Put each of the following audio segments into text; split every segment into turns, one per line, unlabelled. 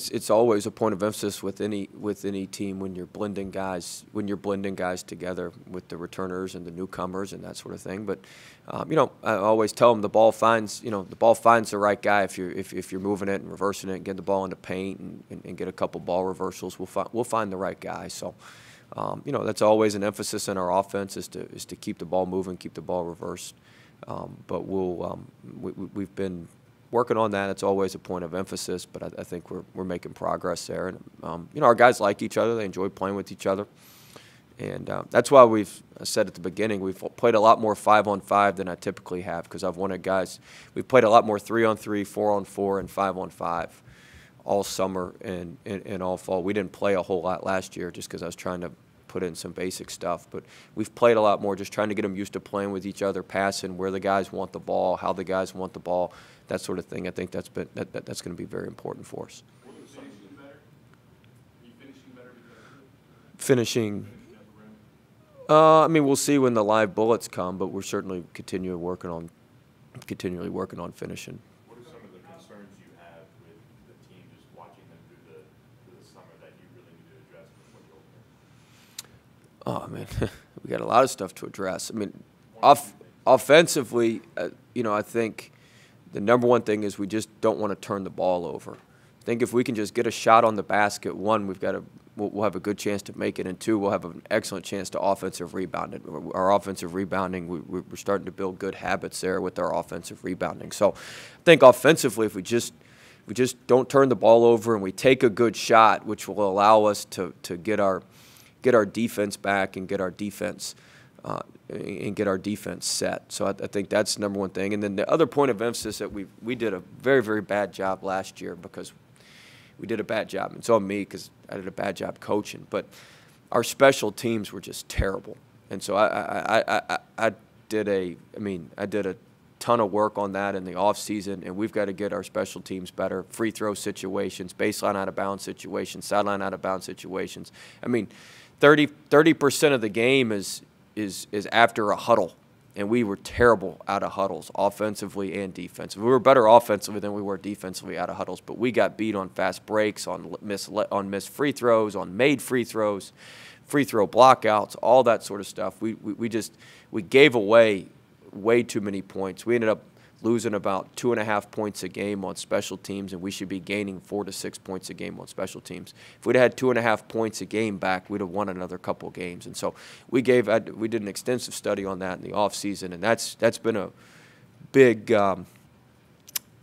It's always a point of emphasis with any team when you're blending guys together with the returners and the newcomers and that sort of thing. But I always tell them the ball finds the right guy if you're moving it and reversing it and getting the ball into paint and get a couple ball reversals. We'll find the right guy. So that's always an emphasis in our offense is to keep the ball moving, keep the ball reversed. But we've been working on that. It's always a point of emphasis, but I think we're making progress there. And our guys like each other; they enjoy playing with each other, and that's why I said at the beginning we've played a lot more 5-on-5 than I typically have because I've wanted guys. We've played a lot more 3-on-3, 4-on-4, and 5-on-5 all summer and all fall. We didn't play a whole lot last year just because I was trying to put in some basic stuff, but we've played a lot more just trying to get them used to playing with each other, passing, where the guys want the ball, how the guys want the ball, that sort of thing. I think that's going to be very important for us. Finishing, I mean, we'll see when the live bullets come, but we're certainly continually working on finishing.
What are some of the concerns you have with the team, just watching them through the summer that you really need to address before you open?
Oh, man, we got a lot of stuff to address. I mean, offensively, I think the number one thing is we just don't want to turn the ball over. I think if we can just get a shot on the basket, one, we'll have a good chance to make it, and two, we'll have an excellent chance to offensive rebound. Our offensive rebounding, we're starting to build good habits there with our offensive rebounding. So I think offensively, if we just don't turn the ball over and we take a good shot, which will allow us to get our defense back and get our defense set. So I think that's the number one thing. And then the other point of emphasis that we did a very, very bad job last year because we did a bad job. It's on me because I did a bad job coaching. But our special teams were just terrible. And so I did a ton of work on that in the off season, and we've got to get our special teams better. Free throw situations, baseline out of bounds situations, sideline out of bounds situations. I mean, 30% of the game is after a huddle, and we were terrible out of huddles, offensively and defensively. We were better offensively than we were defensively out of huddles, but we got beat on fast breaks, on missed free throws, on made free throws, free throw blockouts, all that sort of stuff. We gave away way too many points. We ended up losing about 2.5 points a game on special teams, and we should be gaining 4 to 6 points a game on special teams. If we'd had 2.5 points a game back, we'd have won another couple of games. And so we did an extensive study on that in the off season, and that's been a big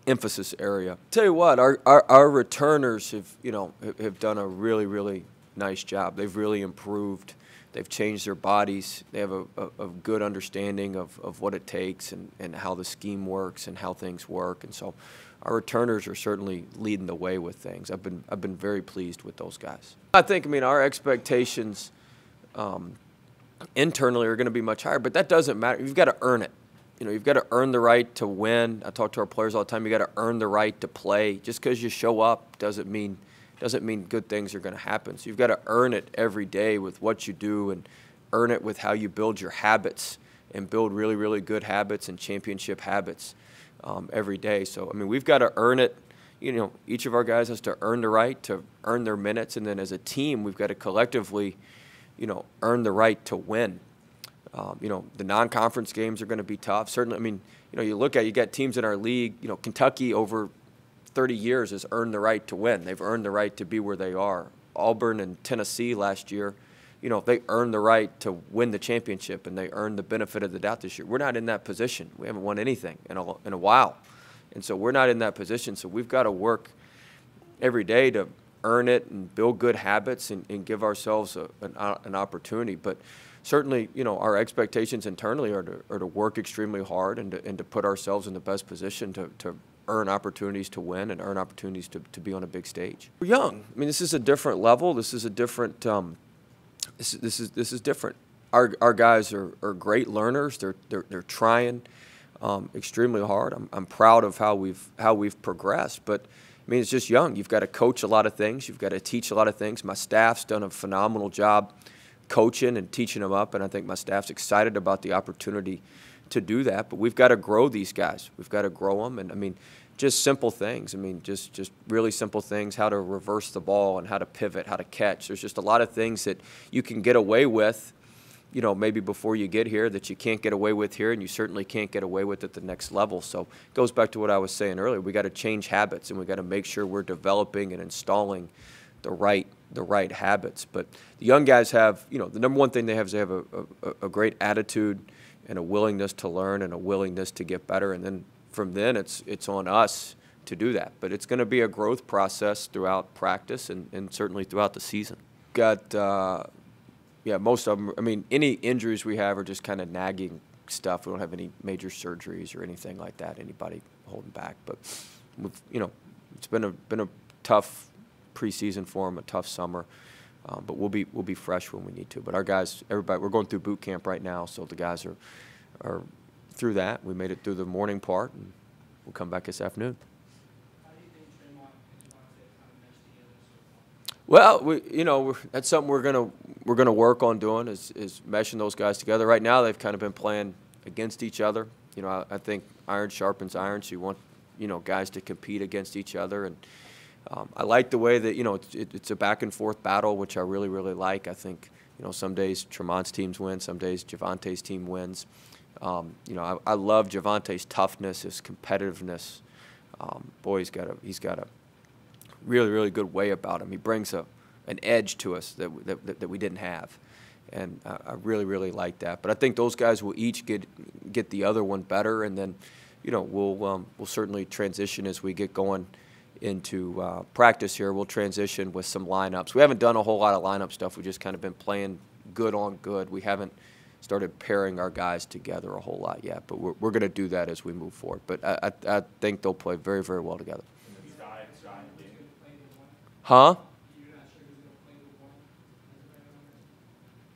emphasis area. Tell you what, our returners have done a really, really nice job. They've really improved. They've changed their bodies. They have a good understanding of what it takes and how the scheme works and how things work. And so our returners are certainly leading the way with things. I've been very pleased with those guys. I think, our expectations internally are going to be much higher, but that doesn't matter. You've got to earn it. You've got to earn the right to win. I talk to our players all the time. You've got to earn the right to play. Just because you show up doesn't mean good things are going to happen. So you've got to earn it every day with what you do and earn it with how you build your habits and build really, really good habits and championship habits every day. So, we've got to earn it. Each of our guys has to earn the right to earn their minutes, and then as a team, we've got to collectively, earn the right to win. The non-conference games are going to be tough. Certainly, you got teams in our league, Kentucky over 30 years has earned the right to win. They've earned the right to be where they are. Auburn and Tennessee last year, they earned the right to win the championship, and they earned the benefit of the doubt this year. We're not in that position. We haven't won anything in a while. And so we're not in that position. So we've got to work every day to earn it and build good habits and give ourselves an opportunity. But certainly, our expectations internally are to work extremely hard and to put ourselves in the best position to earn opportunities to win and earn opportunities to be on a big stage. We're young. This is a different level. This is a different. This is different. Our guys are great learners. They're trying extremely hard. I'm proud of how we've progressed. But it's just young. You've got to coach a lot of things. You've got to teach a lot of things. My staff's done a phenomenal job coaching and teaching them up, and I think my staff's excited about the opportunity to do that. But we've got to grow these guys. We've got to grow them. And just simple things. I mean, just really simple things, how to reverse the ball and how to pivot, how to catch. There's just a lot of things that you can get away with, you know, maybe before you get here that you can't get away with here, and you certainly can't get away with at the next level. So it goes back to what I was saying earlier. We got to change habits, and we got to make sure we're developing and installing the right habits. But the young guys have, you know, the number one thing they have is they have a great attitude and a willingness to learn and a willingness to get better. And then from then it's on us to do that. But it's going to be a growth process throughout practice and certainly throughout the season. Got, yeah, most of them, I mean, any injuries we have are just kind of nagging stuff. We don't have any major surgeries or anything like that, anybody holding back. But, you know, it's been a tough preseason for them, a tough summer. But we'll be fresh when we need to. But our guys, everybody, we're going through boot camp right now, so the guys are through that. We made it through the morning part, and we'll come back this afternoon.
How do you think Tremont and Devontae kind of mesh together so far?
Well, you know, that's something we're gonna work on doing is meshing those guys together. Right now, they've kind of been playing against each other. You know, I think iron sharpens iron, so you want, you know, guys to compete against each other. And I like the way that, you know, it's a back and forth battle, which I really like. I think, you know, some days Tremont's teams win, some days Javonte's team wins. You know, I love Javonte's toughness, his competitiveness. Boy, he's got a really good way about him. He brings an edge to us that we didn't have, and I really like that. But I think those guys will each get the other one better, and then, you know, we'll certainly transition as we get going into practice here. We'll transition with some lineups. We haven't done a whole lot of lineup stuff. We've just kind of been playing good on good. We haven't started pairing our guys together a whole lot yet, but we're going to do that as we move forward. But I think they'll play very well together. Huh?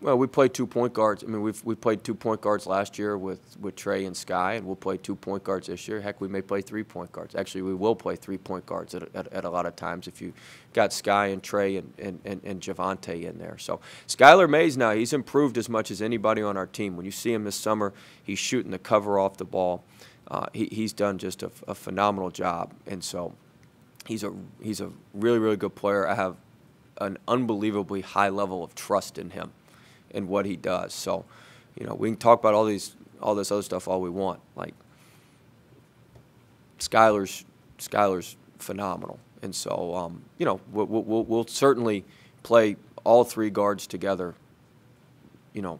Well, we played 2 point guards. I mean, we played 2 point guards last year with Trey and Sky, and we'll play 2 point guards this year. Heck, we may play 3 point guards. Actually, we will play 3 point guards at a lot of times if you got Sky and Trey and Javonte in there. So Skylar Mays now, he's improved as much as anybody on our team. When you see him this summer, he's shooting the cover off the ball. He's done just a phenomenal job, and so he's a really good player. I have an unbelievably high level of trust in him and what he does. So, you know, we can talk about all this other stuff all we want. Like, Skylar's phenomenal, and so you know, we'll certainly play all 3 guards together, you know,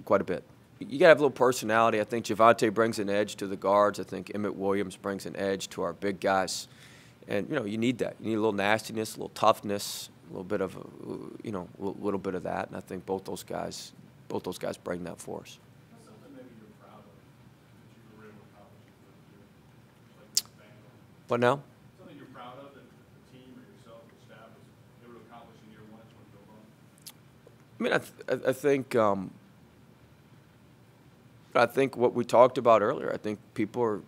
quite a bit. You gotta have a little personality. I think Javonte brings an edge to the guards. I think Emmett Williams brings an edge to our big guys, and you know, you need that. You need a little nastiness, a little toughness, a little bit of, you know, a little bit of that, and I think both those guys bring that for us.
What's something maybe you're proud of that you were able to accomplish this year? Like
What now?
something you're proud of that the team or yourself or staff was able to accomplish in year 1 that you want to build on?
I mean, I think what we talked about earlier. I think people are,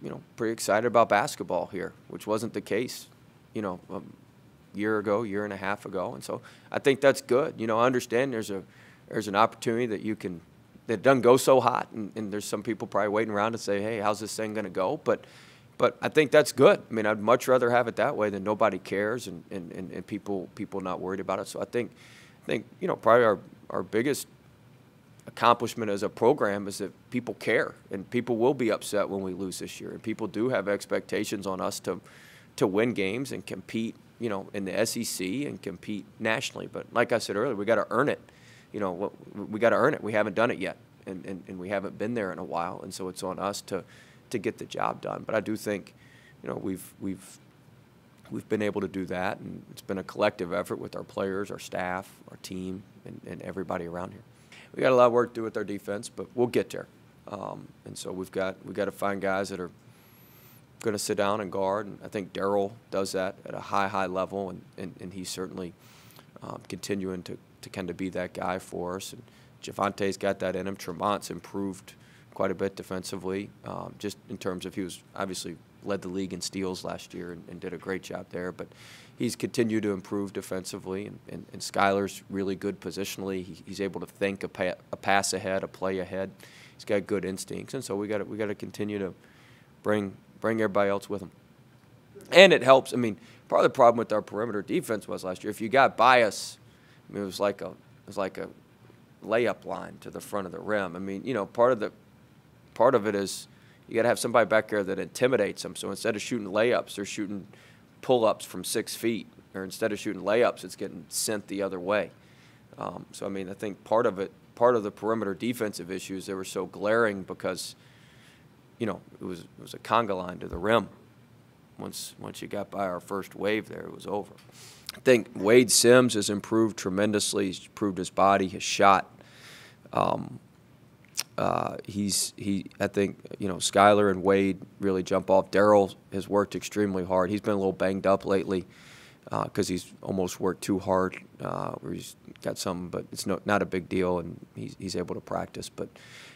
you know, pretty excited about basketball here, which wasn't the case, you know, year and a half ago, and so I think that's good. You know, I understand there's an opportunity that doesn't go so hot, and there's some people probably waiting around to say, hey, how's this thing going to go? But I think that's good. I mean, I'd much rather have it that way than nobody cares and people not worried about it. So I think you know, probably our biggest accomplishment as a program is that people care, and people will be upset when we lose this year, and people do have expectations on us to win games and compete, you know, in the SEC and compete nationally. But like I said earlier, we got to earn it. You know, we got to earn it. We haven't done it yet, and we haven't been there in a while, and so it's on us to get the job done. But I do think, you know, we've been able to do that, and it's been a collective effort with our players, our staff, our team, and everybody around here. We got a lot of work to do with our defense, but we'll get there. And so we got to find guys that are going to sit down and guard, and I think Darryl does that at a high level, and he's certainly continuing to kind of be that guy for us. And Javonte's got that in him. Tremont's improved quite a bit defensively, just in terms of he was obviously led the league in steals last year and did a great job there, but he's continued to improve defensively, and Skylar's really good positionally. He's able to think a pass ahead, a play ahead. He's got good instincts, and so we got to continue to bring bring everybody else with them. And it helps. I mean, part of the problem with our perimeter defense was last year, if you got bias, I mean, it was like a layup line to the front of the rim. I mean, you know, part of it is you got to have somebody back there that intimidates them. So instead of shooting layups, they're shooting pull-ups from 6 feet, or instead of shooting layups, it's getting sent the other way. So I mean, I think part of the perimeter defensive issues, they were so glaring because, you know, it was a conga line to the rim. Once you got by our first wave there, it was over. I think Wade Sims has improved tremendously. He's improved his body, his shot. I think, you know, Skylar and Wade really jump off. Darryl has worked extremely hard. He's been a little banged up lately because he's almost worked too hard, where he's got something, but it's not a big deal, and he's able to practice. But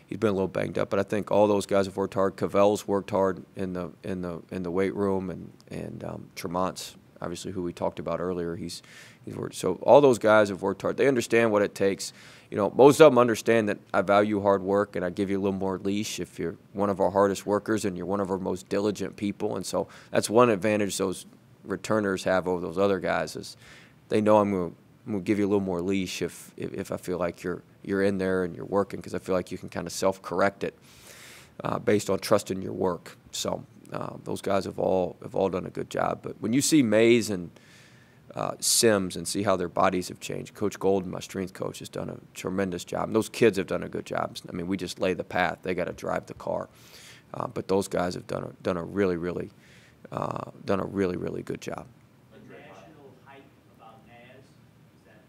he's been a little banged up. But I think all those guys have worked hard. Cavell's worked hard in the weight room, and Tremont's, obviously, who we talked about earlier, he's worked. So all those guys have worked hard. They understand what it takes. You know, most of them understand that I value hard work, and I give you a little more leash if you're one of our hardest workers and you're one of our most diligent people. And so that's one advantage those returners have over those other guys, is they know I'm going to give you a little more leash if I feel like you're in there and you're working, because I feel like you can kind of self-correct it based on trusting your work. So those guys have all done a good job. But when you see Mays and Sims and see how their bodies have changed, Coach Golden, my strength coach, has done a tremendous job. And those kids have done a good job. I mean, we just lay the path. They got to drive the car. But those guys have done a really good job.
National hype about Naz, is that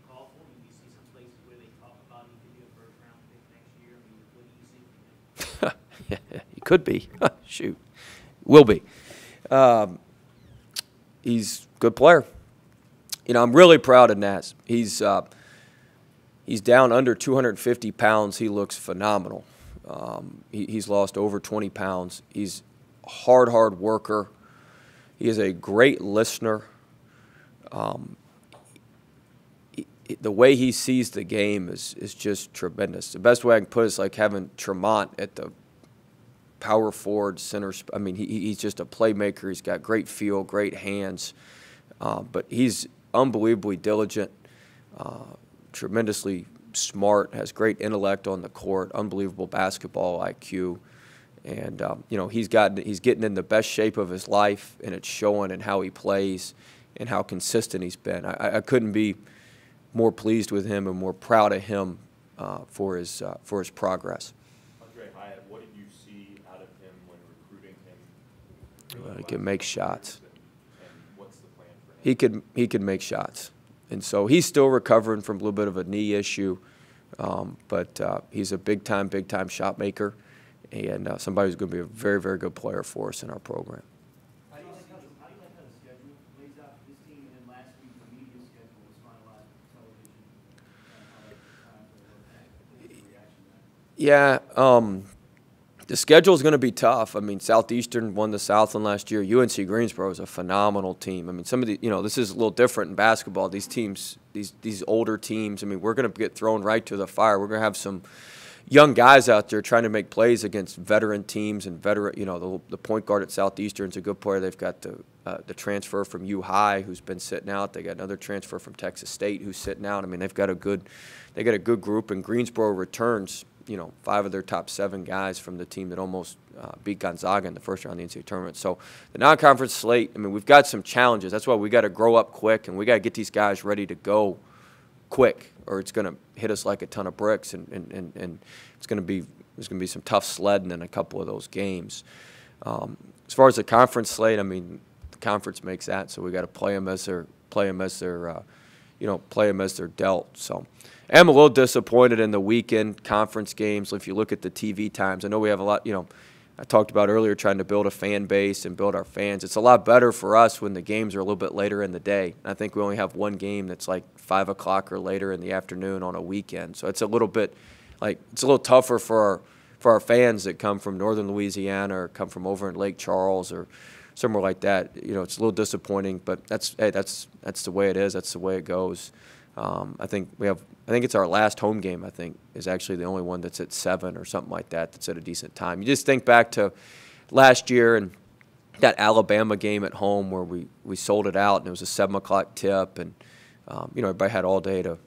called for? You see some places where they talk about he could be a first-round pick next year. I mean, what do you see from him?
Yeah, he could be. Shoot, will be. He's a good player. You know, I'm really proud of Naz. He's down under 250 pounds. He looks phenomenal. He's lost over 20 pounds. He's a hard worker. He is a great listener. The way he sees the game is just tremendous. The best way I can put it is like having Tremont at the power forward center. I mean, he's just a playmaker. He's got great feel, great hands, but he's unbelievably diligent, tremendously smart, has great intellect on the court, unbelievable basketball IQ, and you know, he's getting in the best shape of his life, and it's showing in how he plays and how consistent he's been. I couldn't be more pleased with him and more proud of him for his progress.
What did you see out of him when recruiting him?
He can make shots.
And what's the plan for him?
He could make shots, and so he's still recovering from a little bit of a knee issue, but he's a big time shot maker, and somebody who's going to be a very good player for us in our program.
How do you like how the schedule lays out for this team? And then last week, the media schedule was finalized on television. How that time for the reaction to that?
Yeah, the schedule is going to be tough. I mean, Southeastern won the Southland last year. UNC Greensboro is a phenomenal team. I mean, some of the, you know, this is a little different in basketball. These teams, these older teams, I mean, we're going to get thrown right to the fire. We're going to have some young guys out there trying to make plays against veteran teams and you know, the point guard at Southeastern is a good player. They've got the transfer from U High who's been sitting out. They got another transfer from Texas State who's sitting out. I mean, they got a good group, and Greensboro returns, you know, 5 of their top 7 guys from the team that almost beat Gonzaga in the first round of the NCAA tournament. So the non-conference slate, I mean, we've got some challenges. That's why we got to grow up quick, and we got to get these guys ready to go quick, or it's going to hit us like a ton of bricks, and there's going to be some tough sledding in a couple of those games. As far as the conference slate, I mean, the conference makes that, so we got to play them as they're dealt. So I'm a little disappointed in the weekend conference games. If you look at the TV times, I know we have a lot, you know, I talked about earlier trying to build a fan base and build our fans. It's a lot better for us when the games are a little bit later in the day. I think we only have one game that's like 5 o'clock or later in the afternoon on a weekend. So it's a little bit like, it's a little tougher for our fans that come from northern Louisiana or come from over in Lake Charles or somewhere like that. You know, it's a little disappointing, but that's the way it is. That's the way it goes. I think it's our last home game, I think, is actually the only one that's at 7 or something like that, that's at a decent time. You just think back to last year and that Alabama game at home where we sold it out and it was a 7 o'clock tip and everybody had all day to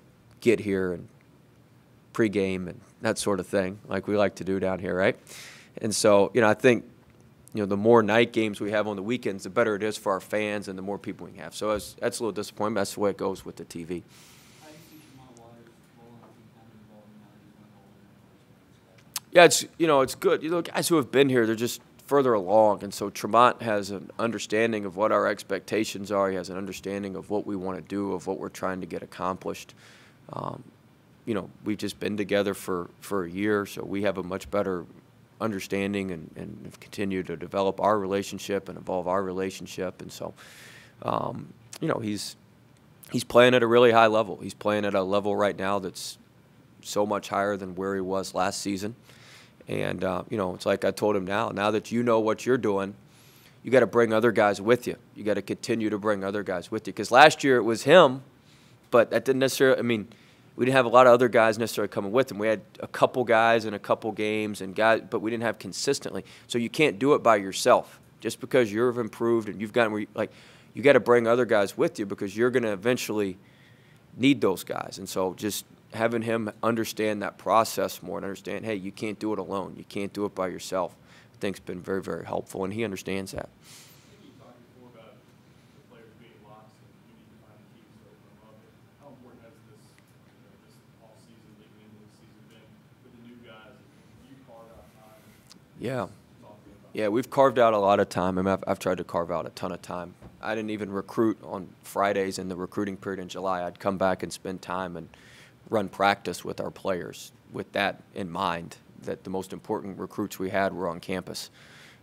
get here and pregame and that sort of thing like we like to do down here, right? And so I think the more night games we have on the weekends, the better it is for our fans and the more people we can have. So that's a little disappointing. That's the way it goes with the TV.
How do you see Tremont Waters' role on the team kind of evolving now that he's went over
Yeah, it's good. Guys who have been here, they're just further along, and so Tremont has an understanding of what our expectations are. He has an understanding of what we want to do, of what we're trying to get accomplished. We've just been together for a year, so we have a much better understanding and continue to develop our relationship and evolve our relationship. And so, he's playing at a really high level. He's playing at a level right now that's so much higher than where he was last season. And, it's like I told him now that you know what you're doing, you got to bring other guys with you. You got to continue to bring other guys with you. Because last year it was him, but that didn't necessarily, we didn't have a lot of other guys necessarily coming with him. We had a couple guys in a couple games, but we didn't have consistently. So you can't do it by yourself. Just because you've improved and you've gotten, you got to bring other guys with you because you're going to eventually need those guys. And so just having him understand that process more and understand, hey, you can't do it alone. You can't do it by yourself, I think has been very, very helpful, and he understands that.
I think you talked before about the players being locks and you need to find the keys to open them up. How important has this all season, leading into the season been with the new guys? You carve out time.
Yeah. Yeah, we've carved out a lot of time. I've tried to carve out a ton of time. I didn't even recruit on Fridays in the recruiting period in July. I'd come back and spend time and run practice with our players with that in mind, that the most important recruits we had were on campus.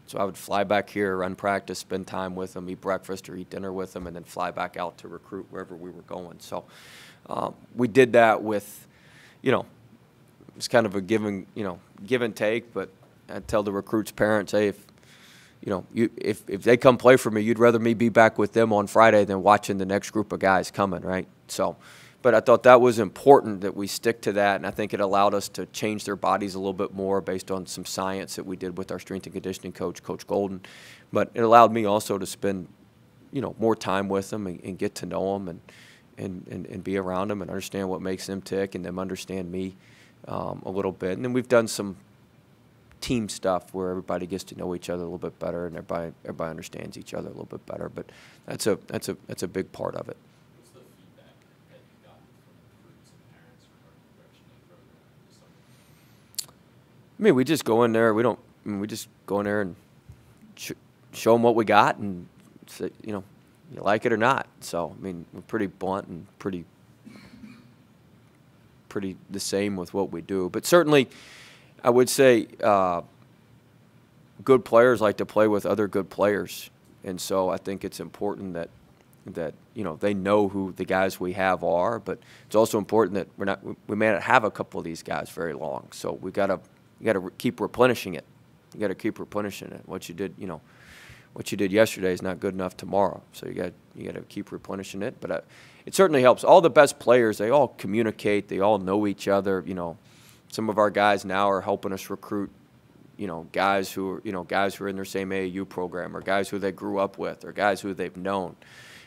So I would fly back here, run practice, spend time with them, eat breakfast or eat dinner with them, and then fly back out to recruit wherever we were going. So we did that with, it's kind of a give and take, but I tell the recruits' parents, hey, if they come play for me, you'd rather me be back with them on Friday than watching the next group of guys coming, right? So, but I thought that was important that we stick to that, and I think it allowed us to change their bodies a little bit more based on some science that we did with our strength and conditioning coach, Coach Golden. But it allowed me also to spend, more time with them and get to know them and be around them and understand what makes them tick and them understand me a little bit. And then we've done some team stuff where everybody gets to know each other a little bit better and everybody understands each other a little bit better. But that's a big part of it.
What's the feedback that you've gotten from recruits and parents regarding the direction they throw this summer?
We just go in there. We just go in there and show them what we got and say, you like it or not. So we're pretty blunt and pretty the same with what we do. But certainly, I would say good players like to play with other good players, and so I think it's important that they know who the guys we have are. But it's also important that we may not have a couple of these guys very long. So you got to keep replenishing it. You got to keep replenishing it. What you did yesterday is not good enough tomorrow. So you got to keep replenishing it. But it certainly helps. All the best players, they all communicate. They all know each other. Some of our guys now are helping us recruit, guys who are in their same AAU program or guys who they grew up with or guys who they've known.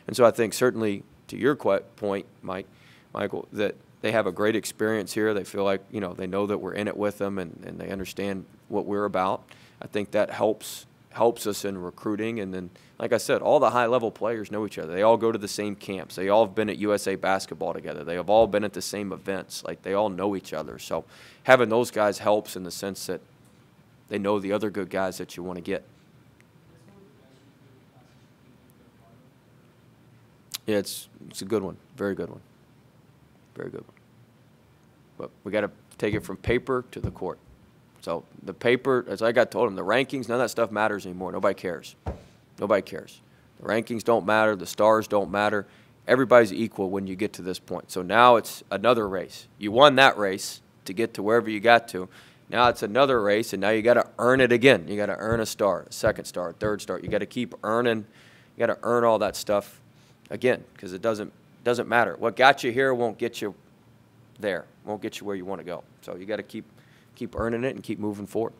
And so I think certainly to your point, Michael, that they have a great experience here. They feel like, they know that we're in it with them and they understand what we're about. I think that helps us in recruiting. And then, like I said, all the high-level players know each other. They all go to the same camps. They all have been at USA Basketball together. They have all been at the same events. Like, they all know each other. So having those guys helps in the sense that they know the other good guys that you want to get. Yeah, it's a good one. Very good one. Very good one. But we got to take it from paper to the court. So the paper, as I got told them, the rankings, none of that stuff matters anymore. Nobody cares. Nobody cares. The rankings don't matter. The stars don't matter. Everybody's equal when you get to this point. So now it's another race. You won that race to get to wherever you got to. Now it's another race, and now you got to earn it again. You got to earn a star, a second star, a third star. You got to keep earning. You got to earn all that stuff again because it doesn't matter. What got you here won't get you there. Won't get you where you want to go. So you got to keep earning it and keep moving forward.